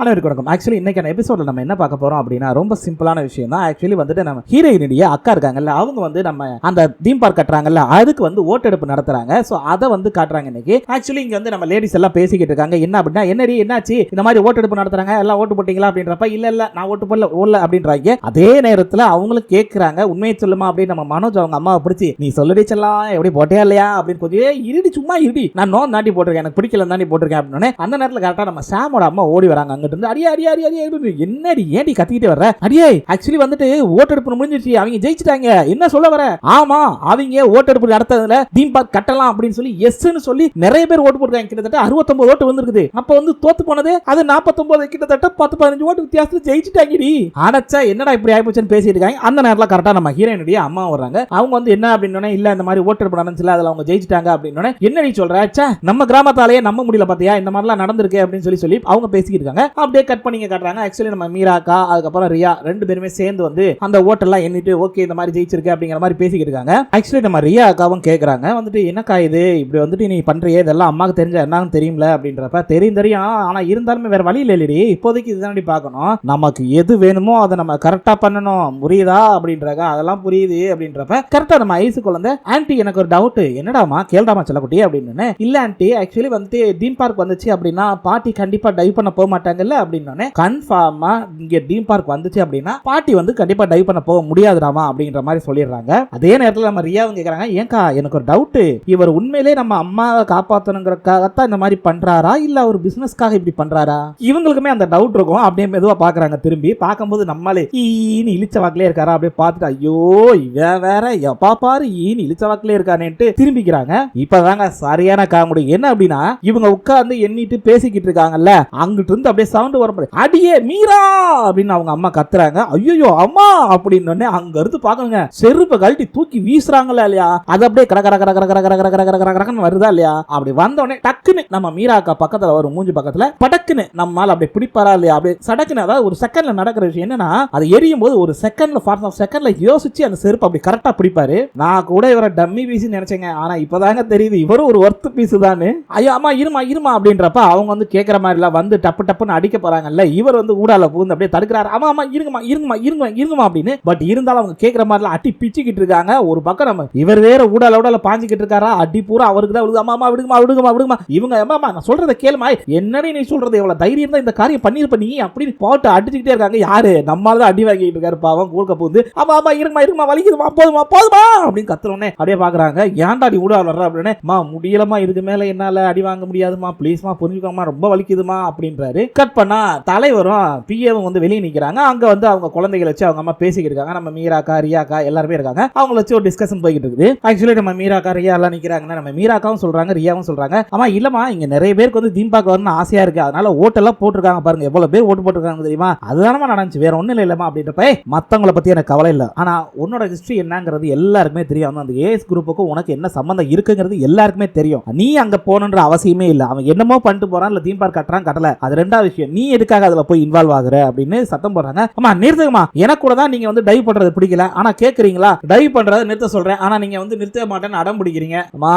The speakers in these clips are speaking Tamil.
அனைவருக்கும் வணக்கம். ஆக்சுவலி இன்னைக்கான எபிசோட்ல நம்ம என்ன பார்க்க போறோம் அப்படின்னா ரொம்ப சிம்பிளான விஷயம் தான். ஆக்சுவலி வந்துட்டு நம்ம ஹீரோயினுடைய அக்கா இருக்காங்கல்ல, அவங்க வந்து நம்ம அந்த தீம் பார்க் கட்டுறாங்கல்ல, அதுக்கு வந்து ஓட்டெடுப்பு நடத்துறாங்க. ஸோ அதை வந்து காட்டுறாங்க இன்னைக்கு. ஆக்சுவலி இங்க வந்து நம்ம லேடிஸ் எல்லாம் பேசிக்கிட்டு இருக்காங்க. என்ன அப்படின்னா, என்னடி என்னாச்சு இந்த மாதிரி ஓட்டெடுப்பு நடத்துறாங்க, எல்லாம் ஓட்டு போட்டீங்களா அப்படின்றப்ப, இல்ல நான் ஓட்டு போடல அப்படின்றாங்க. அதே நேரத்தில் அவங்களும் கேட்கறாங்க, உண்மையை சொல்லுமா அப்படின்னு. நம்ம மனோஜ் அவங்க அம்மாவை பிடிச்சி, நீ சொல்லடி செல்லாம் எப்படி போட்டே இல்லையா அப்படின்னு கொஞ்சம் இருடி, சும்மா இருடி, நான் நோ தாண்டி போட்டிருக்கேன், எனக்கு பிடிக்கல தாண்டி போட்டிருக்கேன் அப்படின்னு. அந்த நேரத்தில் கரெக்டாக நம்ம சாமோட அம்மா ஓடி வராங்க. அங்கிட்டு இருந்து அடியே என்னடி ஏண்டி கத்திக்கிட்டு வர்ற, அடியே ஆக்சுவலி வந்துட்டு ஓட்டெடுப்பு முடிஞ்சிருச்சு, அவங்க ஜெயிச்சிட்டாங்க, என்ன சொல்ல வர? ஆமா, அவங்க ஓட்டெடுப்பு நடத்ததுல தீம் பார்க் கட்டலாம் அப்படின்னு சொல்லி எஸ்ன்னு சொல்லி நிறைய பேர் ஓட்டு போட்டுருக்காங்க. கிட்டத்தட்ட 69 ஓட்டு வந்திருக்குது. அப்ப வந்து தோத்து போனது அது 49, கிட்டத்தட்ட 10-15 ஓட்டு வித்தியாசத்துல ஜெயிச்சிட்டாங்கடி. அடச்சா என்னடா இப்படி ஆயிப்போச்சுன்னு பேசிட்டு இருக்காங்க. அந்த நேரத்தில் கரெக்டா நம்ம ஹீரோயினுடைய அம்மா வர்றாங்க. அவங்க வந்து என்ன அப்படின்னு, இல்ல இந்த மாதிரி ஓட்டெடுப்பு நடந்துச்சுல, அதுல அவங்க ஜெயிச்சிட்டாங்க அப்படின்னு. என்ன நீ சொல்ற, நம்ம கிராமத்தாலேயே நம்ப முடியல பாத்தியா, இந்த மாதிரிலாம் நடந்திருக்கு அப்படின்னு சொல்லி அவங்க பேசிக்கிட்டு இருக்காங்க. அப்படியே கட் பண்ணி காட்டுறாங்க. ஆக்சுவலி நம்ம மீராக்கா அதுக்கப்புறம் ரியா ரெண்டு பேருமே சேர்ந்து வந்து அந்த ஓட்டெல்லாம் எண்ணிட்டு ஓகே இந்த மாதிரி ஜெயிச்சிருக்கு அப்படிங்கிற மாதிரி பேசிக்கிட்டு இருக்காங்க. ஆக்சுவலி நம்ம ரியா அக்காவும் கேட்கறாங்க, வந்துட்டு என்னக்கா இது இப்படி வந்துட்டு நீ பண்றியே, இதெல்லாம் அம்மாவுக்கு தெரிஞ்ச என்னன்னு தெரியும்ல அப்படின்றப்ப, தெரியும் ஆனா இருந்தாலுமே வேற வழி இல்லடி, இப்போதைக்கு இதுதானடி பார்க்கணும், நமக்கு எது வேணுமோ அதை நம்ம கரெக்டா பண்ணணும், புரியுதா அப்படின்றாங்க. அதெல்லாம் புரியுது அப்படின்றப்ப கரெக்டா நம்ம ஐசு குழந்தை, ஆன்ட்டி எனக்கு ஒரு டவுட், என்னடாமா கேள்டாமா செல்லக்குட்டி அப்படின்னு. இல்ல ஆன்ட்டி, ஆக்சுவலி வந்துட்டு தீம் பார்க் வந்துச்சு அப்படின்னா பாட்டி கண்டிப்பா டைவ் பண்ண போக மாட்டாங்கல்ல அப்படின்னு. கன்ஃபார்மா இங்க தீம் பார்க் வந்துச்சு அப்படின்னா பாட்டி வந்து கண்டிப்பா டைவ் பண்ண போக முடியாதுடாமா அப்படின்ற மாதிரி சொல்லிடுறாங்க. அதே நேரத்தில் நம்ம ரியாவும் கேட்கறாங்க, ஏங்கா எனக்கு ஒரு டவுட், இவர் உண்மையிலே நம்ம அம்மாவை காப்பாற்றணுங்கிறதுக்காகத்தான் இந்த மாதிரி பண்றாரா இல்ல ஒரு பிசினஸ்க்காக இப்படி பண்றாரா? இவங்களுக்குமே அந்த டவுட் இருக்கும். அப்படியே மெதுவா பாக்குறாங்க. திரும்பி பார்க்கும்போது நம்மளே ஈன்னு இழிச்ச வாக்கிலே இருக்காரா அப்படியே பார்த்துட்டு, ஐயோ இவன் வேற எப்பா பாரு ஈன்னு இழிச்ச வாக்கிலே இருக்கானேன்ட்டு திரும்பிக்கிறாங்க. இப்பதாங்க சரியான காமெடி என்ன அப்படின்னா, இவங்க உட்கார்ந்து எண்ணிட்டு பேசிக்கிட்டு இருக்காங்கல்ல, அங்கிட்டு இருந்து அப்படியே சவுண்ட் வரும், அடியே மீரா அப்படின்னு அவங்க அம்மா கத்துறாங்க. ஐயோ அம்மா அப்படின்னு அங்க இருந்து பாக்கணுங்க, செருப்பை கழட்டி தூக்கி வீசுறாங்களா இல்லையா, அது அப்படியே கர கர கர கர கர கர கர கர கர கரன்னு வருதா இல்லையா. அப்படி வந்த உடனே டக்குன்னு நம்ம மீராக்கா பக்கத்துல வரும், மூஞ்சி பக்கத்துல படக்குன்னு நம்மால அப்படியே பிடிப்பாரா இல்லையா, அப்படியே சடக்குன்னு. அதாவது ஒரு செகண்ட்ல நடக்கிற விஷயம் என்னன்னா, அது எரியும் போது ஒரு செகண்ட்ல 4 செகண்ட்ல யோசிச்சு அந்த செருப்பு அப்படி கரெக்டா பிடிப்பாரு. நான் கூட இவரை டம்மி பீஸ் நினைச்சேங்க, ஆனா இப்பதாங்க தெரியுது இவரும் ஒரு ஒர்த் பீஸ் தான். ஐயா அம்மா இருமா அப்படின்றப்ப அவங்க வந்து கேட்கற மாதிரி எல்லாம் வந்து டப்பு டப்புன்னு அடிக்க போறாங்கல்ல, இவர் வந்து ஊடால பூந்து அப்படியே தடுக்கிறாரு. ஆமா இருங்கம்மா அப்படின்னு. பட் இருந்தாலும் அவங்க கேட்கற மாதிரி அட்டி பிச்சுக்கிட்டு இருக்காங்க. ஒரு பக்கம் நம்ம இவர் வேற ஊடால பாஞ்சிக்கிட்டு இருக்காரா, அடி பூரா அவருக்கு தான் விடுங்க. அம்மா விடுங்கம்மா இவங்க அம்மா நான் சொல்றத கேளுமா, என்னடி நீ சொல்றது, எவ்வளவு தைரியம் தான் இந்த காரியம் பண்ணிருப்ப நீ அப்படின்னு போட்டு அடிச்சுக்கிட்டே இருக்காங்க. யாரு நம்மால தான் அடி வாங்கிட்டு இருக்காரு பாவம் கூழ்க பூந்து. ஆமா இருங்கம்மா வலிக்குதுமா போதுமா அப்படின்னு கத்துறோன்னே அப்படியே பாக்குறாங்க. ஏன்டா அடி ஊடால வர்ற அப்படின்னு. முடியலமா, இதுக்கு மேல என்னால அடி வாங்க முடியாதுமா, பிளீஸ்மா புரிஞ்சுக்கோமா, ரொம்ப வலிக்குதுமா அப்படின்றாரு. கட் பண்ணா தலைவரும் பிஏவும் வந்து வெளியே நிக்கிறாங்க. அங்க வந்து அவங்க குழந்தைகளை வச்சு அவங்க அம்மா பேசிக்கிட்டு இருக்காங்க. நம்ம மீராக்கா ரியாக்கா எல்லாருமே இருக்காங்க. அவங்கள வச்சு ஒரு டிஸ்கஷன் போய்கிட்டு இருக்குது. ஆக்சுவலி நம்ம மீராக்கா ரியா எல்லாம் நிக்கிறாங்கன்னா, நம்ம மீராக்காவும் சொல்றாங்க ரியாவும் சொல்றாங்க, ஆமா இல்லமா இங்க நிறைய பேருக்கு வந்து தீம் பார்க் வரணும்னு ஆசையா இருக்கு, அதனால ஓட்டெல்லாம் போட்டுருக்காங்க பாருங்க, எவ்வளவு பேர் ஓட்டு போட்டுருக்காங்க தெரியுமா, அதுதானமா நடந்துச்சு, வேற ஒண்ணும் இல்லமா அப்படின்றப்ப, மத்தவங்களை பத்தி எனக்கு கவலை இல்ல, ஆனா உன்னோட ஹிஸ்டரி என்னங்கிறது எல்லாருக்குமே தெரியும், அந்த ஏஎஸ் குரூப்புக்கும் உனக்கு என்ன சம்பந்தம் இருக்குங்கிறது எல்லாருக்குமே தெரியும், நீ அங்க போகணுன்ற அவசியமே இல்ல, அவன் என்னமோ பண்ணிட்டு போறான், இல்ல தீம் பார்க் கட்டுறான் கட்டல, அது ரெண்டாவது விஷயம், நீ எதுக்காக அதுல போய் இன்வால்வ் ஆகுற அப்படின்னு சத்தம் போடுறாங்க. அம்மா நிறுத்துங்கம்மா, எனக்கு கூட தான் நீங்க வந்து டைவ் பண்றது பிடிக்கல, ஆனா கேக்குறீங்களா டைவ் பண்றதை நிறுத்த சொல்றேன், ஆனா நீங்க வந்து நிறுத்த மாட்டேன்னு அடம் பிடிக்கிறீங்க. அம்மா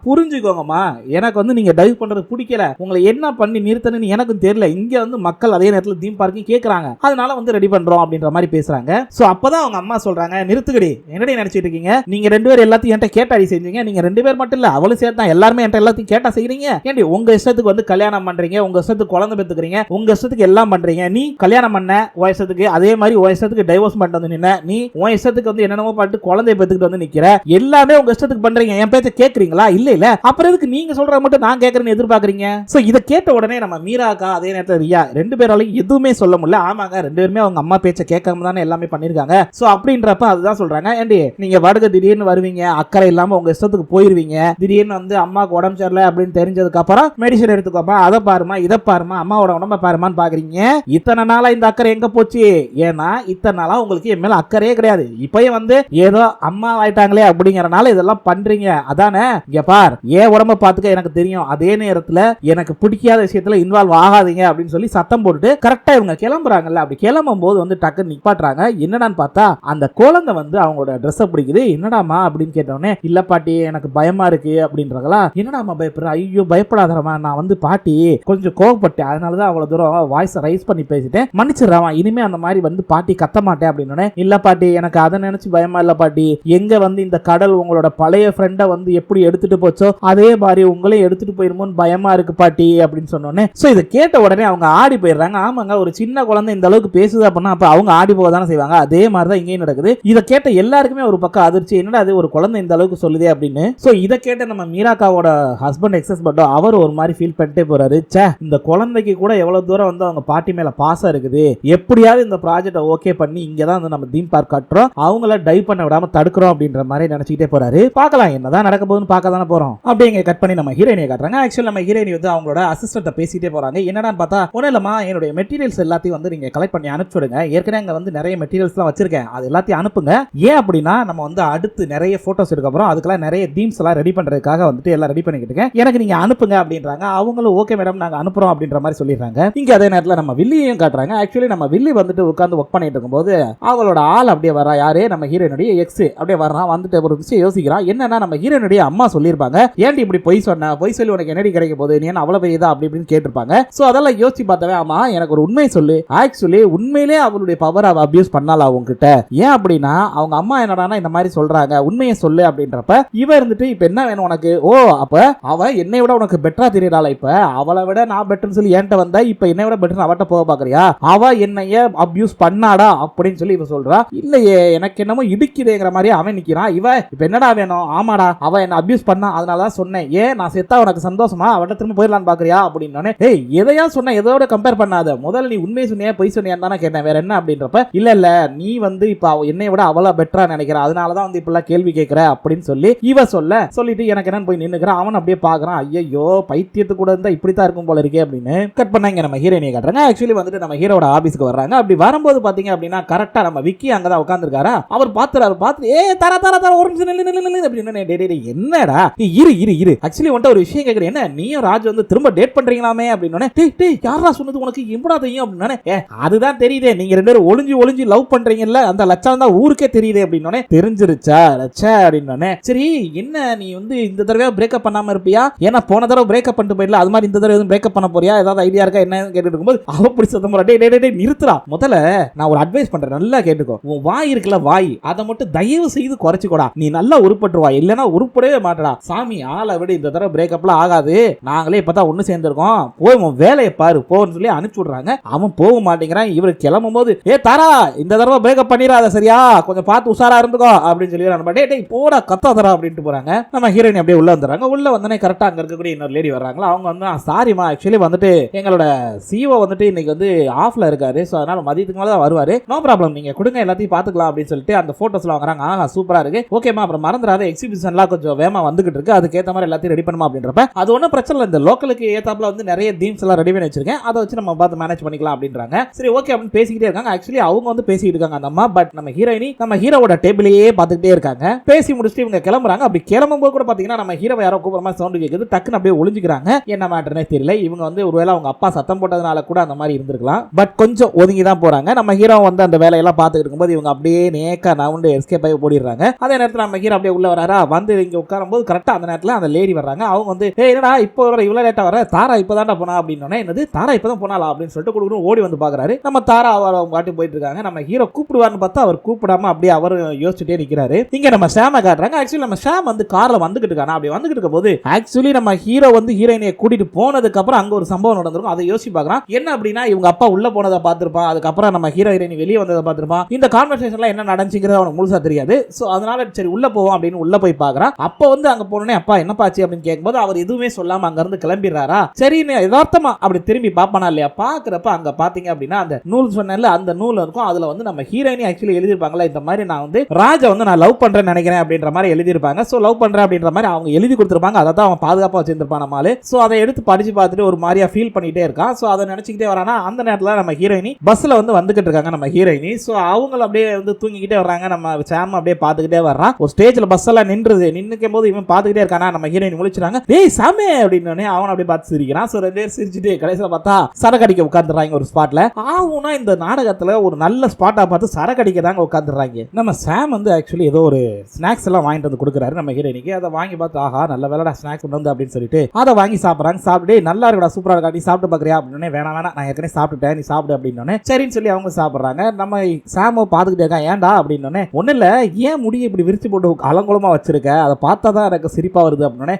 புரிஞ்சுக்கோங்கம்மா, எனக்கு வந்து நீங்க டைவ் பண்றது பிடிக்கல, உங்களை என்ன பண்ணி நிறுத்தணும்னு எனக்கும் தெரியல, இங்க வந்து மக்கள் அதே நேரத்தில் தீம் பார்க்கிங் கேக்குறாங்க, அதனால வந்து ரெடி பண்றோம் அப்படின்ற மாதிரி பேசுறாங்க. சோ அப்பதான் அவங்க அம்மா சொல்றாங்க, நிறுத்துக்கடி, என்னடி நினைச்சிட்டு இருக்கீங்க, நீங்க ரெண்டு பேரும் எல்லாத்தையும் என்கிட்ட கேட்டாடி செஞ்சீங்க, நீங்க ரெண்டு பேர் மட்டும் இல்ல அவளும் சேர்த்தா எல்லாருமே என்கிட்ட எல்லாத்தையும் கேட்டா செய்றீங்க, ஏண்டி உங்க இஷ்டத்துக்கு வந்து கல்யாணம் பண்றீங்க, உங்க இஷ்டத்துக்கு குழந்தை பெத்துக்கிறீங்க, உங்க இஷ்டத்துக்கு எல்லாம் பண்றீங்க, நீ கல்யாணம் பண்ண உன் இஷ்டத்துக்கு, அதே மாதிரி உன் இஷ்டத்துக்கு டைவோர்ஸ் பண்ணிட்டு வந்து நின்ன, நீ உன் இஷ்டத்துக்கு வந்து என்னென்னமோ பண்ணிட்டு குழந்தைய பெத்துக்கிட்டு வந்து நிக்கிற, எல்லாமே உங்க இஷ்டத்துக்கு பண்றீங்க, என் பேச்ச கேக்குறீங்களா, இல்ல அப்புறம் எதுக்கு நீங்க சொல்ற மட்டும் நான் கேக்குறேன்னு எதிர்பார்க்கறீங்க. சோ இத கேட்ட உடனே நம்ம மீராக்கா அதே நேரத்துல ரியா ரெண்டு பேராலையும் எதுவுமே சொல்ல முடியல. ஆமாங்க ரெண்டு பேருமே அவங்க அம்மா பேச்ச கேட்காம தானே எல்லாமே பண்ணிருக்காங்க. சோ அப்படின்றப்ப அதுதான் சொல்றாங்க, ஏண்டி நீங்க வாடகை திடீர்னு வருவீங்க, அக்கறை இல்லாம உங்க இஷ்டத்துக்கு போயிருவீங்க, திடீர்னு வந்து அம்மாக்கு உடம்பு சரியில்லை அப்படின்னு தெரிஞ்சதுக்கு அப்புறம் மெடிசன் எடுத்துக்கோப்பா, அதை பாருமா இதை பாருமா அம்மாவோட உடம்ப பாருமான்னு பாக்குறீங்க. இத்தனை நாளா இந்த அக்கறை எங்க போச்சு, ஏன்னா இத்தனை நாளா உங்களுக்கு என் மேல அக்கறையே கிடையாது, இப்பயும் வந்து ஏதோ அம்மா ஆயிட்டாங்களே அப்படிங்கறனால இதெல்லாம் பண்றீங்க, அதானே, இங்க பார் ஏன் உடம்ப பாத்துக்க எனக்கு தெரியும், அதே நேரத்துல எனக்கு பிடிக்காத விஷயத்துல இன்வால்வ் ஆகாதீங்க அப்படின்னு சொல்லி சத்தம் போட்டுட்டு கரெக்டா இவங்க கிளம்புறாங்கல்ல, அப்படி கிளம்பும் போது வந்து டக்கு நிப்பாட்டுறாங்க. என்னடான்னு பார்த்தா அந்த குழந்தை வந்து அவங்களோட ட்ரெஸ் பிடிக்குது, என்னடாமா அப்படின்னு கேட்டோடனே, இல்ல பாட்டி எனக்கு பயமா இருக்கு அப்படின்றாங்களா. என்னடாமா பயப்படுற, ஐயோ பயப்படாதரமா, நான் வந்து பாட்டி கொஞ்சம் கோவப்பட்டேன், அதனாலதான் அவளை தூரம் வாய்ஸ் ரைஸ் பண்ணி பேசிட்டேன், மன்னிச்சிடுறான், இனிமே அந்த மாதிரி வந்து பாட்டி கத்த மாட்டேன் அப்படின்னு. இல்ல பாட்டி, எனக்கு அதை நினைச்சு பயமா இல்ல பாட்டி, எங்க வந்து இந்த கடல் உங்களோட பழைய ஃப்ரெண்டை வந்து எப்படி எடுத்துட்டு போச்சோ அதே மாதிரி உங்களையும் எடுத்துட்டு போயிருமோன்னு பயமா இருக்கு பாட்டி அப்படின்னு சொன்னோன்னே சோ இதை கேட்ட உடனே அவங்க ஆடி போயிடுறாங்க. ஆமாங்க, ஒரு சின்ன குழந்தை இந்த அளவுக்கு பேசுது அப்படின்னா அப்ப அவங்க ஆடி போக தானே செய்வாங்க. அதே மாதிரிதான் இங்கேயும் நடக்குது. இதை கேட்ட எல்லாருக்குமே ஒரு பக்கம் அதிர்ச்சி, என்னடா அது ஒரு குழந்தை இந்த அளவுக்கு சொல்லுதே அப்படின்னு. சோ இதை கேட்ட நம்ம மீராக்காவோட ஹஸ்பண்ட் எக்ஸஸ் பட்டோ அவர் ஒரு மாதிரி ஃபீல் பண்ணிட்டே போறாரு. சே, இந்த குழந்தைக்கு கூட எவ்வளவு தூரம் வந்து அவங்க பாட்டி மேல பாசம் இருக்குது, எப்படியாவது இந்த ப்ராஜெக்டை ஓகே பண்ணி இங்கதான் வந்து நம்ம தீம் பார்க் கட்டுறோம், அவங்கள டைவ் பண்ண விடாம தடுக்கிறோம் அப்படின்ற மாதிரி நினைச்சிட்டே போறாரு. பார்க்கலாம் என்னதான் நடக்க போகுதுன்னு பார்க்க தானே போறோம். அப்படிங்க கட் பண்ணி நம்ம ஹீரோயினியை காட்டுறாங்க. ஆக்சுவலி நம்ம ஹீரோயினி வந்து அவங்களோட அசிஸ்டன்ட்ட பேசிட்டே போறாங்க. என்னடான்னு பார்த்தா, ஒன்றும் இல்லம்மா, என்னுடைய மெட்டீரியல்ஸ் எல்லாத்தையும் வந்து நீங்க கலெக்ட் பண்ணி அனுப்பிச்சுடுங்க, ஏற்கனவே அங்க வந்து நிறைய மெட்டீரியல்ஸ்லாம் வச்சிருக்கேன், அது எல்லாத்தையும் அனுப்புங்க. ஏன் அப்படின்னா நம்ம வந்து அடுத்து நிறைய போட்டோஸ் எடுக்க போறோம், அதுக்கெல்லாம் நிறைய தீம்ஸ் எல்லாம் ரெடி பண்றதுக்காக வந்துட்டு எல்லாம் ரெடி பண்ணிக்கிட்டு இருக்கேன், எனக்கு நீங்க அனுப்புங்க அப்படின்றாங்க. அவங்களும் ஓகே மேடம் நாங்க அனுப்புறோம் அப்படின்ற மாதிரி சொல்லிடுறாங்க. இங்க அதே நேரத்தில் நம்ம வில்லியையும் காட்டுறாங்க. ஆக்சுவலி நம்ம வில்லி வந்துட்டு உட்கார்ந்து ஒர்க் பண்ணிட்டு இருக்கும்போது அவளோட ஆள் அப்படியே வரா, யாரு நம்ம ஹீரோயினுடைய எக்ஸ் அப்படியே வர்றான். வந்துட்டு ஒரு விஷயம் யோசிக்கிறான். என்னன்னா நம்ம ஹீரோயினுடைய அம்மா சொல்லியிருப்பாங்க, ஏன்டி இப்படி பொய் சொன்ன, பொய் சொல்லி உனக்கு என்னடி கிடைக்க போகுது, நீ என்ன அவ்வளவு பெரியதா அப்படி இப்படின்னு கேட்டிருப்பாங்க. சோ அதெல்லாம் யோசிச்சு பார்த்தவே, ஆமா எனக்கு ஒரு உண்மை சொல்லு, ஆக்சுவலி உண்மையிலே அவளுடைய பவர் அவ அபியூஸ் பண்ணால அவங்ககிட்ட, ஏன் அப்படின்னா அவங்க அம்மா என்னடானா இந்த மாதிரி சொல்றாங்க, உண்மையை சொல்லு அப்படின்றப்ப இவ இருந்துட்டு இப்ப என்ன வேணும் உனக்கு, ஓ அப்ப அவ என்னை விட உனக்கு பெட்டரா தெரியறாளா, இப்ப அவளை விட நான் பெட்டர்னு சொல்லி என்கிட்ட வந்தா இப்ப என்னை விட பெட்டர் அவட்ட போக பாக்குறியா, அவ என்னைய அபியூஸ் பண்ணாடா அப்படின்னு சொல்லி இவ சொல்றா. இல்லையே எனக்கு என்னமோ இடிக்குதுங்கிற மாதிரி அவன் நிக்கிறான். இவ இப்ப என்னடா வேணும், ஆமாடா அவ என்ன அபியூஸ் பண்ணா அதனாலதான் சொன்னேன், ஏன் நான் செத்தா உனக்கு சந்தோஷமா, அவட்ட திரும்ப போயிடலான்னு பாக்குறியா அப்படின்னு. ஏய் எதையா சொன்ன, எதோட கம்பேர் பண்ணாத, முதல்ல நீ உண்மையை சொன்னியா பொய் சொன்னியான்னு தானே கேட்டேன், வேற என்ன அப்படின்றப்ப இல்ல இல்ல நீ வந்து இப்ப என்னை விட அவளா பெட்டரா நினைக்கிற, அதனாலதான் வந்து இப்பெல்லாம் கேள்வி கேட்கிற அப்படின்னு சொல்லி இவ சொல்லிட்டு எனக்கு என்னன்னு போய் நின்னுக்கிறான். அவன் அப்படியே பாக்குறான், ஐயோ பைத்தியத்து கூட இருந்தா இப்படித்தான் இருக்கும் போல இருக்கே அப்படின்னு. கட் பண்ணாங்க நம்ம ஹீரோயினை காட்டுறாங்க. ஆக்சுவலி வந்துட்டு நம்ம ஹீரோட ஆபீஸ்க்கு வர்றாங்க. அப்படி வரும்போது பாத்தீங்க அப்படின்னா கரெக்டா நம்ம விக்கி அங்கதான் உட்கார்ந்துருக்காரா. அவர் பாத்துறாரு, பார்த்து ஏ தர தர தர ஒரு நிமிஷம் நில்லு அப்படின்னு. என்னடா இரு ஆக்சுவலி வந்துட்டு ஒரு விஷயம் கேக்குறேன், என்ன நீயும் ராஜ் வந்து திரும்ப டேட் பண்றீங்களாமே அப்படின்னு. டேய் யாரா சொன்னது உனக்கு, எப்படா தெரியும் அப்படின்னு. அதுதான் தெரியுதே, நீங்க ரெண்டு பேரும் ஒளிஞ்சு லவ் பண்றீங்கல்ல, அந்த லட்சம் தான் ஊருக்கே தெரியுது அப்படின்னு. தெரிஞ்சிருச்சா லட்சா அப்படின்னு. சரி என்ன நீ வந்து இந்த தடவை பிரேக்கப் பண்ணாம இருப்பியா, ஏன்னா போன தடவை பிரேக்கப் பண்ணிட்டு போயிடல, அது மாதிரி இந்த தடவை எதுவும் பிரேக்கப் பண்ண போறியா, ஏதாவது ஐடியா இருக்கா என்ன கேட்டு இருக்கும்போது அவ பிடி சத்தம் போற, டேய் நிறுத்துறா, முதல்ல நான் ஒரு அட்வைஸ் பண்றேன் நல்லா கேட்டுக்கோ, உன் வாய் இருக்குல்ல வாய், அதை மட்டும் தயவு செய்து குறைச்சுக்கோடா, நீ நல்லா உருப்பட்டுருவா, இல்லன்னா உருப்படவே மாட்டடா சாமி, ஆளை விட இந்த தடவை பிரேக்கப்லாம் ஆகாது, நாங்களே இப்பதான் ஒண்ணு சேர்ந்திருக்கோம், போய் உன் வேலையை பாரு போன்னு சொல்லி அனுப்பிச்சு விடுறாங்க. அவன் போக மாட்டேங்கிறான். இவர் கிளம்பும் போது ஏ தாரா இந்த தடவை பிரேக்கப் பண்ணிடாத சரியா, கொஞ்சம் பார்த்து உஷாரா இருந்துக்கோ அப்படின்னு சொல்லி டேய் போடா கத்தாதரா அப்படின்ட்டு போறாங்க. நம்ம ஹீரோயின் அப்படியே உள்ள வந்துடுறாங்க. உள்ள வந்தனே கரெக்டா அங்க இருக்கக்கூடிய இன்னொரு லேடி வர்றாங்களா. அவங்க வந்து சாரிமா ஆக்சுவலி வந்துட்டு எங்களோட சிஓ வந்துட்டு இன்னைக்கு வந்து ஆஃப்ல இருக்காரு, சோ அதனால மதியத்துக்கு மேல தான் வருவாரு, நோ ப்ராப்ளம் நீங்க கொடுங்க எல்லாத்தையும் பாத்துக்கலாம் அப்படின்னு சொல்லிட்டு அந்த போட்டோஸ்ல வாங்குறாங்க. ஆஹா சூப்பரா இருக்கு, ஓகேமா அப்புறம் மறந்துடாத எக்ஸிபிஷன்லாம் கொஞ்சம் வேகமா வந்துகிட்டு இருக்கு, அதுக்கேற்ற மாதிரி எல்லாத்தையும் ரெடி பண்ணுமா அப்படின்றப்ப அது ஒன்றும் பிரச்சனை இல்லை, இந்த லோக்கலுக்கு ஏத்தாப்புல வந்து நிறைய தீம்ஸ் எல்லாம் ரெடி பண்ணி வச்சிருக்கேன், அதை வச்சு நம்ம பார்த்து மேனேஜ் பண்ணிக்கலாம் அப்படின்றாங்க. சரி ஓகே அப்படின்னு பேசிக்கிட்டே இருக்காங்க. ஆக்சுவலி அவங்க வந்து பேசிக்கிட்டு இருக்காங்க அந்த அம்மா, பட் நம்ம ஹீரோயினி நம்ம ஹீரோவோட டேபிளையே பார்த்துக்கிட்டே இருக்காங்க. பேசி முடிச்சுட்டு இவங்க கிளம்புறாங்க. அப்படி கிளம்பும்போது கூட பாத்தீங்கன்னா நம்ம ஹீரோ யாரோ கூப்பிடுற மாதிரி சவுண்ட் கேட்குது, டக்குன்னு அப்படியே ஒளிஞ்சுக்கிறாங்க. என்ன மேட்டர்னே தெரியல, இவங்க வந்து ஒருவேளை அவங்க அப்பா சத்தம் போட்டதுனால கூட அந்த மாதிரி இருந்திருக்கலாம், பட் கொஞ்சம் ஒதுங்கி தான் போறாங்க. நம்ம ஹீரோ வந்து அந்த வேலையெல்லாம் பார்த்துட்டு இருக்கும்போது இவங்க அப்படியே நேக்கா நவுண்டு எஸ்கேப் ஆகி ஓடிடுறாங்க. அதே நேரத்தில் நம்ம ஹீரோ அப்படியே உள்ள வராரா, வந்து இங்க உட்காரும்போது கரெக்டா அந்த நேரத்தில் அந்த லேடி வர்றாங்க. அவங்க வந்து என்னடா இப்போ இவ்வளவு லேட்டா வர, தாரா இப்பதான்டா போனா அப்படின்னு. என்னது தாரா இப்பதான் போனாலா அப்படின்னு சொல்லிட்டு கொடுக்கணும் ஓடி வந்து பாக்குறாரு. நம்ம தாரா அவங்க வாட்டி போயிட்டு இருக்காங்க. நம்ம ஹீரோ கூப்பிடுவார்னு பார்த்தா அவர் கூப்பிடாம அப்படியே அவர் யோசிச்சுட்டே நிக்கிறாரு. இங்க நம்ம ஷாம காட்டுறாங்க. ஆக்சுவலி நம்ம ஷாம் வந்து கார்ல வந்துகிட்டு இருக்கானா. அப்படி வந்துகிட்டு இருக்க போது ஆக்சுவலி நம்ம ஹீரோ வந்து ஹீரோயினியை கூட்டிட்டு போனதுக்கு அப்புறம் அங்க ஒரு சம்பவம் நடந்திருக்கும். அதை யோசிச்சு பார்க்கறான். என்ன அப்படின்னா இவங்க அப்பா உள்ள போனதை பார்த்திருப்பான், அதுக்கப்புறம் நம்ம ஹீரோ ஹீரோயினி வெளியே வந்ததை பார்த்திருப்பான். இந்த கான்வர்சேஷன்ல என்ன நடந்துச்சுங்கிறது அவனுக்கு முழுசா தெரியாது. சோ அதனால சரி உள்ள போவோம் அப்படின்னு உள்ள போய் பார்க்கறான். அப்ப வந்து அங்க போனோடனே அப்பா என்னப்பாச்சு அப்படின்னு கேட்கும்போது அவர் எதுவுமே சொல்லாம அங்க இருந்து கிளம்பிடுறாரா. சரி யதார்த்தமா அப்படி திரும்பி பாப்பானா இல்லையா, பாக்குறப்ப அங்க பாத்தீங்க அப்படின்னா அந்த நூல் சொன்னேன்ல அந்த நூல் இருக்கும். அதுல வந்து நம்ம ஹீரோயினி ஆக்சுவலி எழுதிருப்பாங்களா, இந்த மாதிரி நான் வந்து ராஜா வந்து நான் லவ் பண்றேன்னு நினைக்கிறேன் அப்படின்ற மாதிரி எழுதிருப்பாங்க. சோ லவ் பண்றேன் அப்படின்ற மாதிரி அவங்க எழுதி கொடுத்திருப்பாங்க. அதை தான் அவன் பாதுகாப்பா வச்சிருப்பான் நம்மால. சோ அதை எடுத்து படிச்சு பார்த்துட்டு ஒரு மாதிரியா ஃபீல் பண்ணிட்டே இருக்கான். சோ அதை நினைச்சுக்கிட்டே வரானா. அந்த நேரத்துல நம்ம ஹீரோயினி பஸ்ல வந்து வந்துகிட்டு இருக்காங்க. நம்ம ஹீரோயினி சோ அவங்க அப்படியே வந்து தூங்கிக்கிட்டே வர்றாங்க. நம்ம சாம் அப்படியே பாத்துக்கிட்டே வர்றான். ஒரு ஸ்டேஜ்ல பஸ் எல்லாம் நின்னுக்கும் போது இவன் பாத்துக்கிட்டே இருக்கானா. நம்ம ஹீரோயினி முழிச்சாங்க, டேய் சாமே அப்படின்னு அவன் அப்படியே பார்த்து சிரிக்கிறான். சோ ரெண்டு பேரும் சிரிச்சுட்டு கடைசியில பார்த்தா சரக்கடிக்க உட்கார்ந்துறாங்க ஒரு ஸ்பாட்ல. ஆவுனா இந்த நாடகத்துல ஒரு நல்ல ஸ்பாட்டா பார்த்து சரக்கடிக்க தாங்க உட்கார்ந்துறாங்க. நம்ம சாம் வந்து ஆக்சுவலி ஏதோ ஒரு ஸ்நாக்ஸ் எல்லாம் வாங்கிட்டு வந்து கொடுக்குறாரு நம்ம ஹீரோயினிக்கு. அதை வாங்கி பார்த்து ஆஹா நல்ல வேலைடா ஸ்நாக்ஸ் கொண்டு வந்து அப்படின்னு சொல்லிட்டு அதை வாங்கி சாப்பிடுறாங்க. சாப்பிட்டு நல்லா இருக்குடா சூப்பரா இருக்கா, நீ சாப்பிட்டு பாக்குறியா சாப்பிட்றியா அப்படின்னு, வேணாம் வேணாம் நான் ஏற்கனவே சாப்பிட்டுட்டேன் நீ சாப்பிடு அப்படின்னு. சரின்னு சொல்லி அவங்க சாப்பிட்றாங்க. நம்ம சாம பார்த்துக்கிட்டே இருக்கான். ஏன்டா அப்படின்னு, ஒன்றும் இல்லை ஏன் முடியை இப்படி விரிச்சு போட்டு அலங்கோலமா வச்சிருக்க, அதை பார்த்தா தான் எனக்கு சிரிப்பா வருது அப்படின்னு.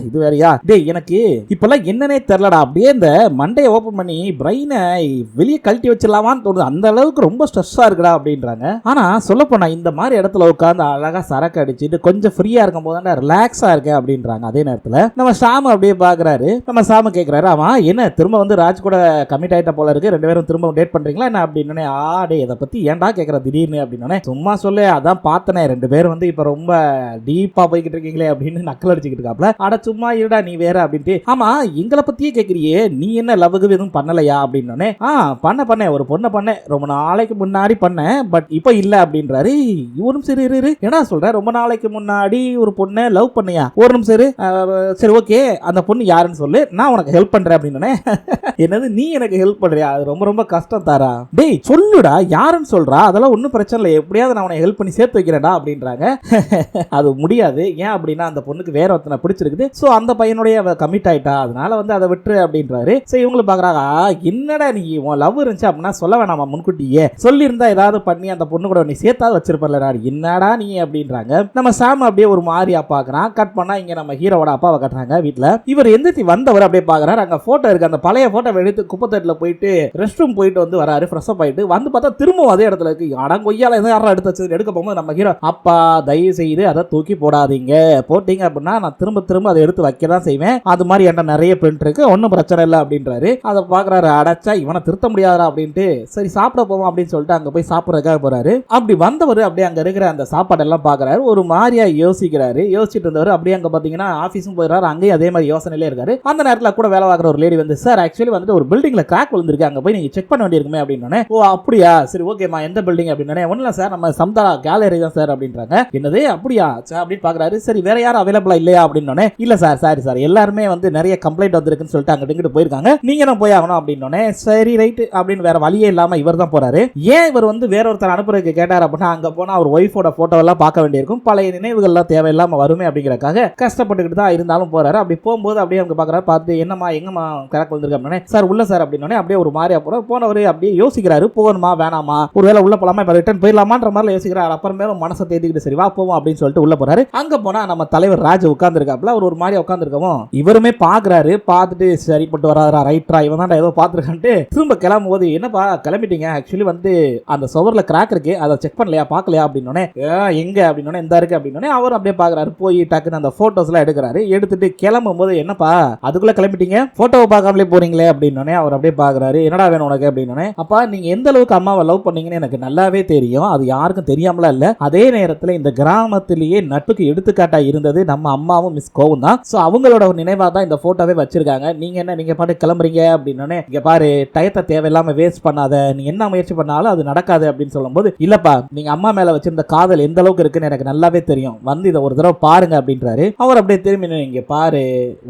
இது வேறையா டேய், எனக்கு இப்பெல்லாம் என்னன்னே தெரியலடா, அப்படியே இந்த மண்டையை ஓபன் பண்ணி பிரெயினை வெளியே கழட்டி வச்சிடலாமான்னு தோணுது, அந்த அளவுக்கு ரொம்ப ஸ்ட்ரெஸ்ஸா இருக்குடா அப்படின்றாங்க. ஆனா சொல்ல போனா இந்த மாதிரி இடத்துல உட்காந்து அழகா சரக்கு அடிச்சுட்டு கொஞ்சம் ஃப்ரீயா இருக்கும் போது ரிலாக்ஸா இருக்கேன் அப்படின்றாங்க. அதே நேரத்துல நம்ம சாம அப்படியே பாக்குறாரு. நம்ம சாம கேட்கிறாரு, ஆமா என்ன திரும்ப வந்து ராஜ் கூட கமிட் ஆயிட்ட போல இருக்கு, 2 பேரும் திரும்ப டேட் பண்றீங்களா என்ன அப்படின்னு. ஆடே இதை பத்தி ஏன்டா கேட்கற திடீர்னு அப்படின்னு. சும்மா சொல்லு, அதான் பார்த்தனே 2 பேரும் வந்து இப்ப ரொம்ப டீப்பா போய்கிட்டு இருக்கீங்களே அப்படின்னு நக்கல் அடிச்சுக்கிட்டு இருக்காப்ல. அட சும்மா இருடா நீ வேற அப்படின்ட்டு. ஆமா எங்களை பத்தியே கேட்கறியே, நீ என்ன லவ்வுக்கு எதுவும் பண்ணலையா அப்படின்னு. பண்ணேன் ஒரு பொண்ணை பண்ணேன், ரொம்ப நாளைக்கு முன்னாடி பண்ணேன், பட் இப்ப இல்ல அப்படின்றாரு. ஒரு நிமிஷம் இரு, என்ன சொல்ற, ரொம்ப நாளைக்கு முன்னாடி ஒரு பொண்ணை லவ் பண்ணியா, ஒரு நிமிஷம் இரு, சரி ஓகே அந்த பொண்ணு யாருன்னு சொல்லு, நான் உனக்கு ஹெல்ப் பண்றேன் அப்படின்னு. என்னது நீ எனக்கு ஹெல்ப் பண்றியா, அது ரொம்ப ரொம்ப கஷ்டம் தாரா, டேய் சொல்லுடா யாருன்னு சொல்றா, அதெல்லாம் ஒன்றும் பிரச்சனை இல்லை, எப்படியாவது நான் உனக்கு ஹெல்ப் பண்ணி சேர்த்து வைக்கிறேன்டா அப்படின்றாங்க. அது முடியாது, ஏன் அப்படின்னா அந்த பொண்ணுக்கு வேற ஒருத்தனை பிடிச்சிருக்குது, ஸோ அந்த பையனுடைய கமிட் ஆயிட்டா, அதனால வந்து அதை விட்டுரு அப்படின்றாரு. சரி இவங்களும் பாக்குறாங்க, என்னடா நீ உன் லவ் இருந்துச்சு அப்படின்னா சொல்ல வேணாமா, முன்கூட்டியே சொல்லியிருந்தா ஏதாவது பண்ணி அந்த பொண்ணு கூட நீ சேர்த்தாவது வச்சிருப்பல, என்னடா நீ அப்படின்றாங்க. நம்ம சாம் அப்படியே ஒரு மாதிரியா பாக்குறான். கட் பண்ணா இங்க நம்ம ஹீரோவோட அப்பாவை கட்டுறாங்க வீட்டுல. இவர் எந்திரிச்சு வந்தவர் அப்படியே பாக்குறாரு, அங்க போட்டோ இருக்கு, அந்த பழைய போட்டோ எடுத்து குப்பத்தட்டுல போயிட்டு ரெஸ்ட் ரூம் போயிட்டு வந்து வராரு, ஃப்ரெஷ் அப் ஆயிட்டு வந்து பார்த்தா திரும்பவும் அதே இடத்துல இருக்கு. அடங்கொய்யால எதை யாரும் எடுத்து வச்சு எடுக்க போகும்போது நம்ம ஹீரோ, அப்பா தயவு செய்து அதை தூக்கி போடாதீங்க, போட்டீங்க அப்படின்னா நான் திரும்ப திரும்ப அதை எடுத்து வைக்க தான் செய்வேன், அது மாதிரி என்கிட்ட நிறைய பிரிண்ட் இருக்கு, ஒன்றும் பிரச்சனை இல்லை அப்படின்றாரு. அதை பாக்குறாரு, அடைச்சா இவனை திருத்த முடியாதா அப்படின்ட்டு சரி சாப்பிட போவோம் அப்படின்னு சொல்லிட்டு அங்க போய் சாப்பிட்றதுக்காக போறாரு. அப்படி வந்தவர் அப்படியே அங்க இருக்கிற அந்த சாப்பாடு எல்லாம் பாக்குறாரு, ஒரு மாதிரியா யோசிக்கிறாரு. யோசிச்சுட்டு இருந்தவர் அப்படியே அங்க பாத்தீங்கன்னா ஆபீஸும் போயிடுறாரு, அங்கேயும் அதே மாதிரி யோசனையிலே இருக்காரு. அந்த நேரத்தில் கூட வேலை பார்க்குற ஒரு லேடி வந்து, சார் ஆக்சுவலி வந்துட்டு ஒரு பில்டிங்ல கிராக் விழுந்திருக்கு, அங்க போய் நீங்க செக் பண்ண வேண்டியிருக்குமே அப்படின்னு. ஓ அப்படியா, சரி ஓகேமா, எந்த பில்டிங் அப்படின்னு. ஒன்றும் இல்லை சார், நம்ம சம்தாரா கேலரி தான் சார் அப்படின்றாங்க. என்னது அப்படியா சார் அப்படின்னு பாக்குறாரு. சரி வேற யாரும் அவைலபிளா இல்லையா அப்படின்னு. இல்ல சார், சாரி சார், எல்லாருமே வந்து நிறைய கம்ப்ளைண்ட் வந்திருக்குன்னு சொல்லிட்டு அங்கிட்டு இங்கிட்டு போயிருக்காங்க, நீங்க தான் போய் ஆகணும் அப்படின்னு. சரி ரைட் அப்படின்னு வேற வழியே இல்லாம இவர் தான் போறாரு. ஏன் இவர் வந்து வேற ஒருத்தர் அனுப்புறதுக்கு கேட்டார் அப்படின்னா, அங்க போனா அவர் ஒய்ஃபோட போட்டோ எல்லாம் பார்க்க வேண்டியிருக்கும், பழைய நினைவுகள் எல்லாம் தேவையில்லாம வருமே அப்படிங்கறக்காக கஷ்டப்பட்டுக்கிட்டு தான் இருந்தாலும் போறாரு. அப்படி போகும்போது அப்படியே அவங்க பாக்குறாரு, பார்த்து என்னமா எங்கம்மா கிராக் வந்திருக்கு அப்படின்னு. சார் உள்ள சார் அப்படின்னு. அப்படியே ஒரு மாதிரியா போனவர் அப்படியே யோசிக்கிறாரு, போகணுமா வேணாமா, ஒருவேளை உள்ள போலாமா இப்ப ரிட்டர்ன் போயிடலாமான்ற மாதிரி யோசிக்கிறார். அப்புறமேல மனசை தேத்திக்கிட்டு சரி வா போவோம் அப்படின்னு சொல்லிட்டு உள்ள போறாரு. அங்க போனா நம்ம தலைவர் ராஜ் உட்கார்ந்துருக்காப்ல, அவர் ஒரு மாதிரி உட்கார்ந்துருக்கவும் இவருமே பாக்குறாரு. பார்த்துட்டு சரிப்பட்டு வராதரா, ரைட்ரா இவன் தான் ஏதோ பார்த்துருக்கான்ட்டு திரும்ப கிளம்பும் போது, என்னப்பா கிளம்பிட்டீங்க, ஆக்சுவலி வந்து அந்த சுவர்ல கிராக் இருக்கு, அதை செக் பண்ணலையா பார்க்கலையா அப்படின்னு. எங்க அப்படின்னு, இந்த இருக்கு அப்படின்னு. அவர் அப்படியே பாக்குறாரு, போய் டக்குன்னு அந்த போட்டோஸ் எல்லாம் எடுக்கிறாரு. எடுத்துட்டு கிளம்பும் போது, என்னப்பா அதுக்குள்ள கிளம்பிட்டீங்க, போட்டோவை பார்க்காமலே போறீங்களே அப்படின்னு. அவர் அப்படியே பாக்குறாரு, என்னடா வேணும் உனக்கு அப்படின்னு. அப்பா நீங்க எந்த அளவுக்கு அம்மாவை லவ் பண்ணீங்கன்னு எனக்கு நல்லாவே தெரியும், அது யாருக்கும் தெரியாமல இல்ல, அதே நேரத்தில் இந்த கிராமத்திலேயே நட்புக்கு எடுத்துக்காட்டா இருந்தது நம்ம அம்மாவும் மிஸ் கோவும் தான், சோ அவங்களோட நினைவா தான் இந்த போட்டோவே வச்சிருக்காங்க, நீங்க என்ன நீங்க பாட்டு கிளம்புறீங்க அப்படின்னு. இங்க பாரு டயத்தை தேவையில்லாம வேஸ்ட் பண்ணாத, நீ என்ன முயற்சி பண்ணாலும் அது நடக்காது அப்படின்னு சொல்லும்போது, இல்லப்பா நீங்க அம்மா மேல வச்சிருந்த காதல் எந்த அளவுக்கு இருக்குன்னு எனக்கு நல்லாவே தெரியும், வந்து இதை ஒரு தடவை பாருங்க அப்படின்றாரு. அவர் அப்படியே திரும்பி, இங்க பாரு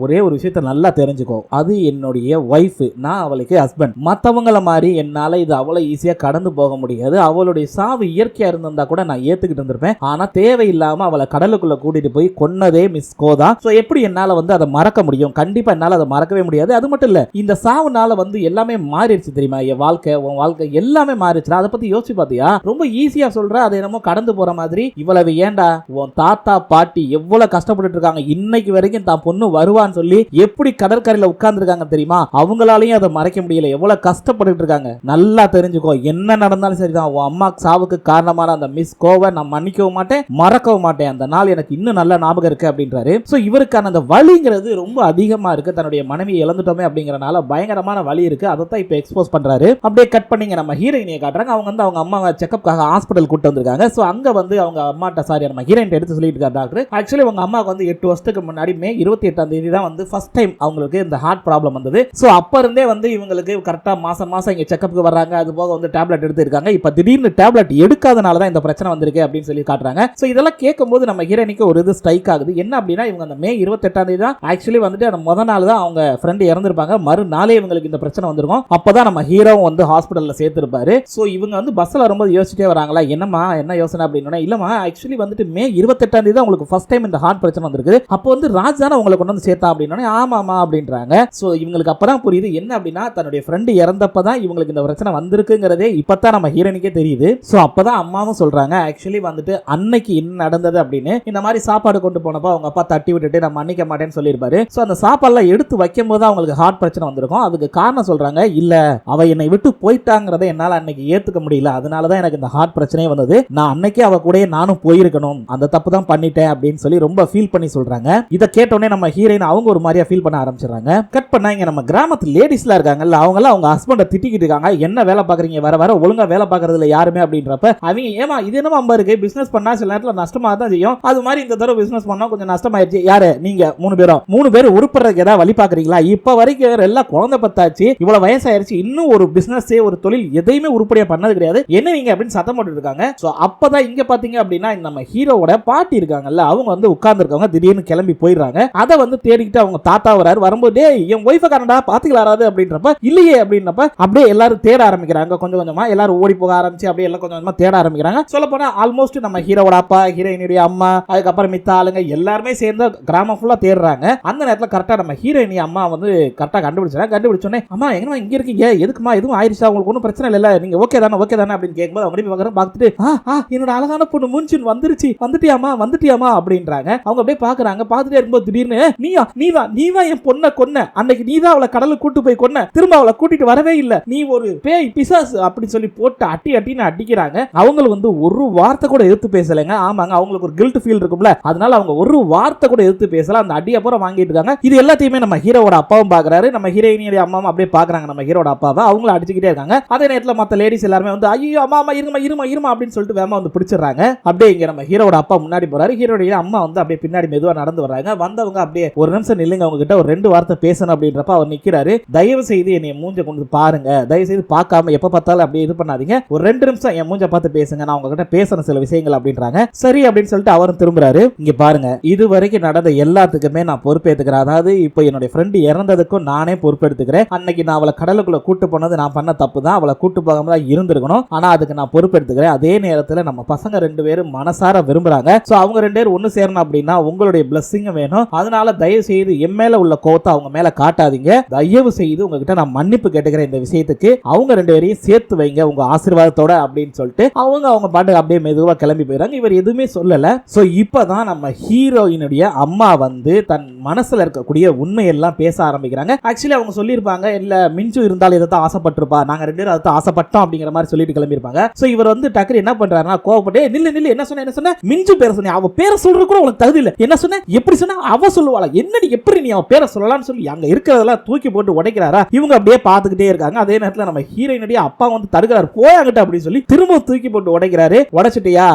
ஒரே ஒரு விஷயத்த நல்லா தெரிஞ்சுக்கோ, அது என்னுடைய ஒய்ஃப், நான் அவளுக்கு ஹஸ்பண்ட், மத்தவங்கள மாதிரி என்னால இது அவ்வளவு ஈஸியா கடந்து போக முடியாது, அவளுடைய சாவு இயற்கையா இருந்திருந்தா கூட நான் ஏத்துக்கிட்டு இருந்திருப்பேன், ஆனா தேவையில்லாம அவளை கடலுக்குள்ள கூட்டிட்டு போய் கொன்னதே மிஸ் கோதா, சோ எப்படி என்னால வந்து அதை மறக்க முடியும், கண்டிப்பா என்னால அதை மறக்கவே முடியாது, அது மட்டும் இல்ல இந்த சாவுனால வந்து எல்லாமே மாறிடுச்சு தெரியுமா, என் வாழ்க்கை உன் வாழ்க்கை எல்லாமே மாறிடுச்சு, அதை பத்தி யோசிச்சு பாத்தியா, ரொம்ப ஈஸியா சொல்ற, அது என்னமோ கடந்து போற மாதிரி, இவ்வளவு ஏண்டா உன் தாத்தா பாட்டி எவ்வளவு கஷ்டப்பட்டு இருக்காங்க, இன்னைக்கு வரைக்கும் தான் பொண்ணு வருவான்னு சொல்லி எப்படி கடற்கரையில உட்கார்ந்து இருக்காங்க தெரியுமா, அவங்களாலையும் அதை மறைக்க முடியல, எவ்வளவு கஷ்டப்பட்டு இருக்காங்க, நல்லா தெரிஞ்சுக்கோ, என்ன நடந்தாலும் சரிதான், உன் அம்மா சாவுக்கு காரணமான அந்த மிஸ் கோவை நான் மன்னிக்கவும் மாட்டேன் மறக்கவும் மாட்டேன், அந்த நாள் எனக்கு இன்னும் நல்ல ஞாபகம் இருக்கு அப்படின்றாரு. சோ இவருக்கான அந்த வலிங்கிறது ரொம்ப அதிகமா இருக்கு, தன்னுடைய மனைவியை இழந்துட்டோமே அப்படிங்கறனால பயங்கரமான வலி இருக்கு, அதை தான் இப்ப எக்ஸ்போஸ் பண்றாரு. அப்படியே கட் பண்ணிங்க நம்ம ஹீரோயினியை காட்டுறாங்க, அவங்க வந்து அவங்க அம்மா செக்கப்காக ஹாஸ்பிடல் கூட்டு வந்திருக்காங்க. சோ அங்க வந்து அவங்க அம்மாட்ட சாரி நம்ம ஹீரோயின் எடுத்து சொல்லிட்டு இருக்காரு டாக்டர், ஆக்சுவலி உங்க அம்மாவுக்கு வந்து 8 வருஷத்துக்கு முன்னாடி மே 28ஆம் தேதி தான் வந்து ஃபர்ஸ்ட் டைம் அவங்களுக்கு இந்த ஹார்ட் ப்ராப்ளம் வந்தது. சோ அப்ப இருந்தே வந்து இவங்களுக்கு கரெக்டா மாசம் மாசம் இங்க செக்கப்புக்கு வர்றாங்க, அது போக வந்து டேப்லெட் எடுத்து இருக்காங்க, இப்ப திடீர்னு டேப்லெட் எடுக்காதனால தான் இந்த பிரச்சனை வந்திருக்கு அப்படின்னு சொல்லி காட்டுறாங்க. சோ இதெல்லாம் கேட்கும்போது நம்ம ஹீரோயினுக்கு ஒரு இது ஸ்ட்ரைக் ஆகுது, என்ன அப்படின்னா இவங்க அந்த மே 28ஆம் தேதி தான் ஆக்சுவலி வந்துட்டு அந்த முத நாள் தான் அவங்க ஃப்ரெண்ட் இறந்திருப்பாங்க, மறுநாளே இவங்களுக்கு இந்த பிரச்சனை வந்திருக்கும், அப்பதான் நம்ம ஹீரோவும் வந்து ஹாஸ்பிடல்ல சேர்த்திருப்பாரு. சோ இவங்க வந்து பஸ்ல வரும்போது யோசிச்சுட்டே வராங்களா, என்னமா என்ன யோசனை அப்படின்னா, இல்லமா ஆக்சுவலி வந்துட்டு மே 28ஆம் தேதி தான் உங்களுக்கு ஃபர்ஸ்ட் டைம் இந்த ஹார்ட் பிரச்சனை வந்திருக்கு, அப்போ வந்து ராஜ் தானே உங்களை கொண்டு வந்து சேர்த்தா அப்படின்னா, ஆமாமா அப்படின்றாங்க. சோ இவங்களுக்கு அப்பதான் புரியுது என்ன அப்படின்னா தன்னுடைய ஃப்ரெண்டு இறந்தப்பதான் இவங்களுக்கு இந்த பிரச்சனை வந்திருக்குங்கிறதே இப்பதான் நம்ம ஹீரோனிக்கே தெரியுது. சோ அப்பதான் அம்மாவும் சொல்றாங்க ஆக்சுவலி வந்துட்டு அன்னைக்கு என்ன நடந்தது அப்படின்னு. இந்த மாதிரி சாப்பாடு கொண்டு போனப்போ அவங்க அப்பா தட்டி விட்டுட்டு நான் மன்னிக்க மாட்டேன்னு சொல்லியிருப்பாரு. சோ அந்த சாப்பாடுலாம் எடுத்து வைக்கும் போது அவங்களுக்கு ஹார்ட் பிரச்சனை வந்திருக்கும். அதுக்கு காரணம் சொல்றாங்க இல்ல அவ என்னை விட்டு போயிட்டாங்கிறத என்னால அன்னைக்கு ஏத்துக்க முடியல, அதனாலதான் எனக்கு இந்த ஹார்ட் பிரச்சனையே வந்தது. நான் அன்னைக்கே அவ கூட நானும் போயிருக்கணும், அந்த தப்பு தான் பண்ணிட்டேன் அப்படின்னு சொல்லி ரொம்ப ஃபீல் பண்ணி சொல்றாங்க. இதை கேட்டோடனே நம்ம ஹீரோயின் அவங்க ஒரு மாதிரியா ஃபீல் பண்ண ஆரம்பிச்சிடறாங்க. கட் பண்ணா இங்க நம்ம கிராமத்து லேடிஸ்லாம் இருக்காங்கல்ல அவங்கலாம் அவங்க ஹஸ்பண்டை திட்டிக்கிட்டு இருக்காங்க. என்ன வேலை பாக்குறீங்க, வர வர ஒழுங்கா வேலை பாக்குறதுல யாருமே அப்படின்றப்ப அவங்க ஏமா இது என்னமா அம்பா இருக்கு, பிசினஸ் பண்ணா சில நேரத்தில் நஷ்டமா தான் செய்யும், அது மாதிரி இந்த தடவை பிசினஸ் பண்ணா கொஞ்சம் நஷ்டமாயிருச்சு. யாரு நீங்க மூணு பேர் உருப்படுறதுக்கு ஏதாவது வழி பாக்குறீங்களா? இப்ப வரைக்கும் எல்லாம் குழந்தை பத்தாச்சு, இவ்வளவு வயசாயிருச்சு, இன்னும் ஒரு பிசினஸ் ஒரு தொழில் எதையுமே உருப்படியா பண்ணது கிடையாது, என்ன நீங்க அப்படின்னு சத்தம் போட்டு இருக்காங்க. சோ அப்பதான் இங்க பாத்தீங்க அப்படின்னா நம்ம ஹீரோவோட பாட்டி இருக்காங்கல்ல அவங்க வந்து உட்கார்ந்து இருக்கவங்க திடீர்னு கிளம்பி போயிடுறாங்க. அதை வந்து தேடிக்கிட்டு அவங்க தாத்தா வராரு. வரும்போது என் ஒய்ஃபை காரண்டா பாத்துக்கலாராது அப்படின்றப்ப இல்லையே அப்படின்றப்ப அப்படியே எல்லாரும் தேட ஆரம்பிக்கிறாங்க. கொஞ்சம் கொஞ்சமா எல்லாரும் ஓடி போக ஆரம்பிச்சு அப்படியே எல்லாம் கொஞ்சம் கொஞ்சமா தேட ஆரம்பிக்கிறாங்க. சொல்ல போனா ஆல்மோஸ்ட் நம்ம ஹீரோவோட அப்பா, ஹீரோயினுடைய அம்மா, அதுக்கப்புறம் மித்த ஆளுங்க எல்லாருமே சேர்ந்து கிராமம் ஃபுல்லா தேடுறாங்க. அந்த நேரத்துல கரெக்டா நம்ம ஹீரோயினி அம்மா வந்து கரெக்டா கண்டுபிடிச்சோன்னே அம்மா எங்கம்மா இங்க இருக்கீங்க, எதுக்குமா எதுவும் ஆயிடுச்சா, உங்களுக்கு ஒன்றும் பிரச்சனை இல்ல, நீங்க ஓகே தானே அப்படின்னு கேட்கும்போது அவங்க பார்த்துட்டு என்னோட அழகான பொண்ணு மூஞ்சின் வந்துட்டியாமா அப்படின்றாங்க. அவங்க அப்படியே பாக்குறாங்க. பார்த்துட்டே இருக்கும்போது திடீர்னு நீதான் என் பொண்ணை கொன்ன, அன்னைக்கு நீதான் அவளை கடலுக்கு கூட்டு போய் கொன்ன, திரும்ப அவளை கூட்டிட்டு வரவே இல்ல, நீ ஒரு பேய் பிசாசு அப்படி சொல்லி போட்டு அட்டின்னு அடிக்கிறாங்க. அவங்களுக்கு வந்து ஒரு வார்த்தை கூட எதிர்த்து பேசலைங்க. ஆமாங்க அவங்களுக்கு ஒரு கில்ட் ஃபீல் இருக்கும்ல, அதனால அவங்க ஒரு வார்த்தை கூட எதிர்த்து பேசல. அந்த அடியை பூரா வாங்கிட்டு இருக்காங்க. இது எல்லாத்தையுமே நம்ம ஹீரோவோட அப்பாவும் பாக்குறாரு. நம்ம ஹீரோயினியோட அம்மாவும் அப்படியே பாக்குறாங்க நம்ம ஹீரோட அப்பாவை. அவங்களும் அடிச்சுக்கிட்டே இருக்காங்க. அதே நேரத்தில் மற்ற லேடிஸ் எல்லாருமே வந்து ஐயோ அம்மா இருமா அப்படின்னு சொல்லிட்டு வேமா வந்து பிடிச்சிடறாங்க. அப்படியே இங்க நம்ம ஹீரோட அப்பா முன்னாடி போறாரு. ஹீரோடைய அம்மா வந்து அப்படியே பின்னாடி மெதுவா நடந்து வர்றாங்க. வந்தவங்க அப்படியே ஒரு நிமிஷம் நில்லுங்க, அவங்க கிட்ட ஒரு 2 வார்த்தை பேசணும் அப்படின்றப்ப அவர் நிக்கிறாரு. தயவு செய்து என்னை மூஞ்ச கொண்டு பாருங்க, தயவு செய்து பார்க்காம எப்ப பார்த்தாலும் அப்படியே இது பண்ணாதீங்க, ஒரு 2 நிமிஷம் என் மூஞ்ச பார்த்து பேசுங்க, நான் உங்ககிட்ட பேசணும் சில விஷயங்கள் அப்படின்றாங்க. சரி அப்படின்னு சொல்லிட்டு அவரும் திரும்புறாரு. இங்க பாருங்க இது வரைக்கும் நடந்த எல்லாத்துக்குமே நான் பொறுப்பேற்றுக்கிறேன். அதாவது இப்போ என்னுடைய ஃப்ரெண்டு இறந்ததுக்கும் நானே பொறுப்பெடுத்துக்கிறேன். அன்னைக்கு நான் அவளை கடலுக்குள்ள கூட்டு போனது நான் பண்ண தப்பு தான், அவளை கூட்டு போகாம தான் இருந்திருக்கணும், ஆனா அதுக்கு நான் பொறுப்பெடுத்துக்கிறேன். அதே நேரத்தில் நம்ம பசங்க 2 பேரும் மனசார விரும்புறாங்க. சோ அவங்க 2 பேரும் ஒன்னு சேரணும் அப்படின்னா உங்களுடைய பிளஸிங் வேணும். அதனால தயவு செய்து என் மேல உள்ள கோவத்தை அவங்க மேல காட்டாதீங்க. தயவு செய்து உங்ககிட்ட நான் மன்னிப்பு கேட்டுக்கிறேன் இந்த விஷயத்துக்கு. அவங்க 2 பேரையும் சேர்த்து வைங்க உங்க ஆசீர்வாதத்தோட அப்படின்னு சொல்லிட்டு அவங்க பாட்டு அப்படியே மெதுவா கிளம்பி போயிறாங்க. இவர் எதுவுமே சொல்லல. சோ இப்பதான் நம்ம ஹீரோயினுடைய அம்மா வந்து தன் மனசுல இருக்கக்கூடிய உண்மையெல்லாம் பேச ஆரம்பிக்கிறாங்க. ஆக்சுவலி அவங்க சொல்லியிருப்பாங்க இல்ல மிஞ்சு இருந்தாலும் இதை தான் ஆசைப்பட்டிருப்பா, நாங்க 2 பேரும் அதை ஆசைப்பட்டோம் அப்படிங்கிற மாதிரி சொல்லிட்டு கிளம்பியிருப்பாங்க. சோ இவர் வந்து டக்குனு என்ன பண்றாருன்னா கோவப்பட்டு நில்லு என்ன சொன்ன மிஞ்சு பேரை சொன்ன, அவ பேரை சொல்றது கூட உனக்கு தகுதி இல்ல, என்ன சொன்ன எப்படி சொன்ன அவ சொல்லுவாளா, என்னடி எப்படி நீ அவ பேரை சொல்லலாம்னு சொல்லி அங்க இருக்கிறதெல்லாம் தூக்கி போட்டு உடைக்கிறாரா. இவங்க அப்படியே பார்த்துக்கிட்டே இருக்காங்க. அதே நேரத்தில் நம்ம ஹீரோயினுடைய அப்பா வந்து தடுக்கிறாரு, போயாங்கிட்ட அப்படின்னு சொல்லி திரும்ப தூக்கி போட்டு உடைக்கிறாரு. உடைச்சிட்டியா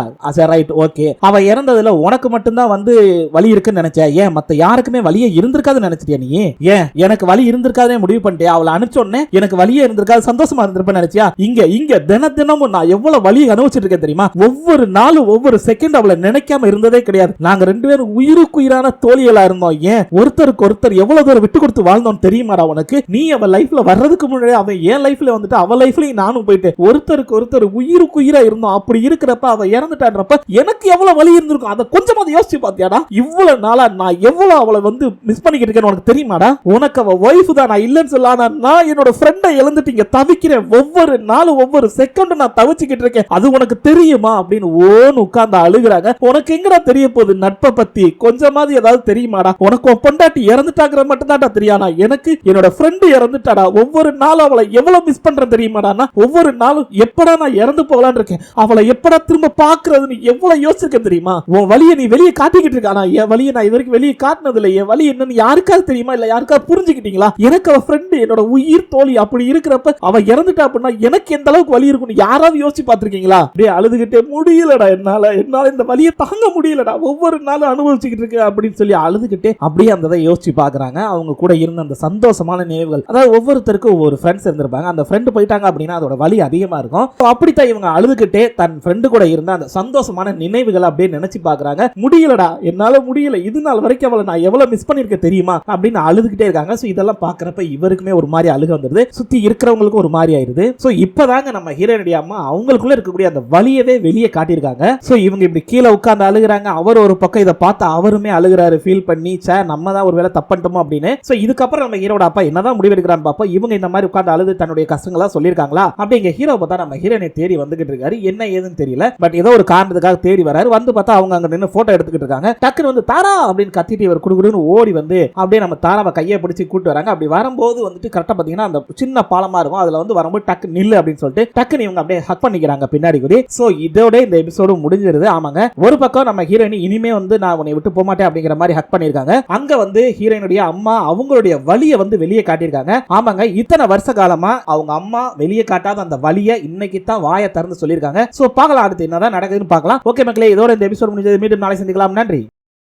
ரைட் ஓகே, அவ இறந்ததுல உனக்கு மட்டும்தான் வந்து வலி இருக்குன்னு நினைச்ச, ஏன் மத்த யாருக்குமே வலியே இருந்திருக்காதுன்னு நினைச்சிட்டியா நீ, ஏன் எனக்கு வலி இருந்திருக்காதே முடிவு பண்ணிட்டியா, அவளை அனுப்பிச்சோன்னே எனக்கு வலியே இருந்திருக்காது சந்தோஷமா இருந்திருப்பேன்னு நினைச்சியா, இங்க தினமும் நான் எவ்வளவு வலியை அனுபவிச்சுட்டு இருக்கேன் தெரியுமா, ஒவ்வொரு நாளும் ஒவ்வொரு செகண்ட் அவளை நினைக்காம இருந்ததே கிடையாது, நாங்க 2 பேரும் உயிருக்குயிரான தோழிகளா இருந்தோம், ஏன் ஒருத்தருக்கு ஒருத்தர் எவ்வளவு தூரம் விட்டு கொடுத்து வாழ்ந்தோம் தெரியுமாடா உனக்கு, நீ அவ லைஃப்ல வர்றதுக்கு முன்னாடி அவன் என் லைஃப்ல வந்துட்டு அவ லைஃப்லயும் நானும் போயிட்டு ஒருத்தருக்கு ஒருத்தர் உயிருக்குயிரா இருந்தோம், அப்படி இருக்கிறப்ப அவ இறந்துட்டான்றப்ப எனக்கு எவ்வளவு வலி இருந்திருக்கும், அதை கொஞ்சமாவது யோசிச்சு பாத்தியாடா, இவ்வளவு நாளா நான் எவ்வளவு அவளை வந்து மிஸ் பண்ணிக்கிட்டு இருக்கேன்னு உனக்கு தெரியுமாடா, உனக்கு அவ வைஃப் தான் நான் இல்லைன்னு சொல்ல, நான் என்னோட ஃப்ரெண்டை இழந்துட்டு இங்க தவிக்கிறேன், ஒவ்வொரு நாளும் ஒவ்வொரு செகண்டும் நான் தவிச்சுக்கிட்டு இருக்கேன், அது உனக்கு தெரியுமா அப்படின்னு ஓன்னு உட்கார்ந்து அழுகுறாங்க. உனக்கு எங்கடா தெரிய போகுது நட்பை பத்தி, கொஞ்சமாவது ஏதாவது தெரியுமாடா, உனக்கு பொண்டாட்டி இறந்துட்டாங்கிற மட்டும் தான்டா தெரியாதா, எனக்கு என்னோட ஃப்ரெண்டு இறந்துட்டாடா, ஒவ்வொரு நாளும் அவளை எவ்வளவு மிஸ் பண்றேன் தெரியுமாடா, ஒவ்வொரு நாளும் எப்படா நான் இறந்து போகலான்னு இருக்கேன், அவளை எப்படா திரும்ப பாக்குறதுன்னு எவ்வளவு யோசிச்சிருக்கேன் தெரியுமா, உன் வலியை நீ வெளியே காட்டிக்கிட்டு இருக்கானா, என் வலியை நான் இது வரைக்கும் வெளியே காட்டினது இல்லை, என் வலி என்னன்னு யாருக்காவது தெரியுமா, இல்ல யாருக்காவது புரிஞ்சுக்கிட்டீங்களா, எனக்கு அவ ஃப்ரெண்டு என்னோட உயிர் தோழி, அப்படி இருக்கிறப்ப அவ இறந்துட்டா அப்படின்னா எனக்கு எந்த அளவுக்கு வலி இருக்கும்னு யாராவது யோசிச்சு பாத்திருக்கீங்களா, அப்படியே அழுதுகிட்டே முடியலடா என்னால இந்த வலியை தாங்க முடியலடா, ஒவ்வொரு நாளும் அனுபவிச்சுக்கிட்டு இருக்கு அப்படின்னு சொல்லி அழுதுகிட்டே அப்படியே அந்த யோசிச்சு பாக்குறாங்க. அவங்க கூட இருந்த அந்த சந்தோஷமான நினைவுகள், அதாவது ஒவ்வொருத்தருக்கும் ஒவ்வொரு ஃப்ரெண்ட்ஸ் இருந்திருப்பாங்க, அந்த ஃப்ரெண்டு போயிட்டாங்க அப்படின்னா அதோட வலி அதிகமா இருக்கும். அப்படித்தான் இவங்க அழுதுகிட்டே தன் ஃப்ரெண்டு கூட இருந்த அந்த சந்தோஷமான நினைவுகளை அப்படியே நினைச்சு பாக்குறாங்க. முடியலடா என்னால முடியல, இது நாள் வரைக்கும் அவளை நான் எவ்வளவு மிஸ் பண்ணிருக்க தெரியுமா அப்படின்னு அழுதுகிட்டே இருக்காங்க. சோ இதெல்லாம் பாக்குறப்ப இவருக்குமே ஒரு மாதிரி அழுக வந்துருது, சுத்தி இருக்கிறவங்களுக்கும் ஒரு மாதிரி ஆயிருது. சோ இப்பதாங்க நம்ம ஹீரோயினுடைய அம்மா அவங்களுக்குள்ள இருக்கக்கூடிய அந்த வலியவே வெளியே காட்டியிருக்காங்க. சோ இவங்க இப்படி கீழே உட்கார்ந்து அழுகுறாங்க, அவர் ஒரு பக்கம் இதை பார்த்து அவருமே அழுகுறாரு, ஃபீல் பண்ணி நம்ம தான் ஒரு வேலை தப்பன்ட்டோமோ அப்படின்னு. சோ இது இதுக்கப்புறம் நம்ம ஹீரோட அப்பா என்னதான் முடிவு எடுக்கிறான்னு பாப்போம். இவங்க இந்த மாதிரி உட்கார்ந்து அழுது தன்னுடைய கஷ்டங்களா சொல்லிருக்காங்களா அப்படிங்க ஹீரோ பார்த்தா நம்ம ஹீரோனை தேடி வந்துகிட்டு இருக்காரு. என்ன ஏதுன்னு தெரியல, பட் ஏதோ ஒரு காரணத்துக்காக தேடி வராரு. வந்து பார்த்தா அவங்க அங்க நின்று போட்டோ எடுத்துக்கிட்டு இருக்காங்க. டக்குன்னு வந்து தாரா அப்படின்னு கத்திட்டு இவர் குடுகுடுன்னு ஓடி வந்து அப்படியே நம்ம தாராவை கையை பிடிச்சி கூட்டு வராங்க. அப்படி வரும்போது வந்துட்டு கரெக்டா பாத்தீங்கன்னா அந்த சின்ன பாலமா இருக்கும், அதுல வந்து வரும்போது டக்கு நில்லு அப்படின்னு சொல்லிட்டு டக்குன்னு இவங்க அப்படியே ஹக் பண்ணிக்கிறாங்க பின்னாடி கூடி. சோ இதோட இந்த எபிசோடு முடிஞ்சிருது. ஆமாங்க, ஒரு பக்கம் நம்ம ஹீரோயின் இனிமே வந்து நான் உன்னை விட்டு போக மாட்டேன் அப்படிங்கிற மாதிரி ஹக் பண்ணிருக்காங்க. அங்க வந்து ஹீரோயினுடைய அம்மா அவங்களுடைய வலியை வந்து வெளியே காட்டியிருக்காங்க. ஆமாங்க, இத்தனை வருஷ காலமா அவங்க அம்மா வெளியே காட்டாத அந்த வலியை இன்னைக்கு தான் வாயை திறந்து சொல்லியிருக்காங்க. சோ பார்க்கலாம் அடுத்து என்னதான் நடக்குதுன்னு பார்க்கலாம். ஓகே மக்களே, இதோட இந்த எபிசோட் முடிஞ்சது. மீண்டும் நாளை சந்திக்கலாம். நன்றி.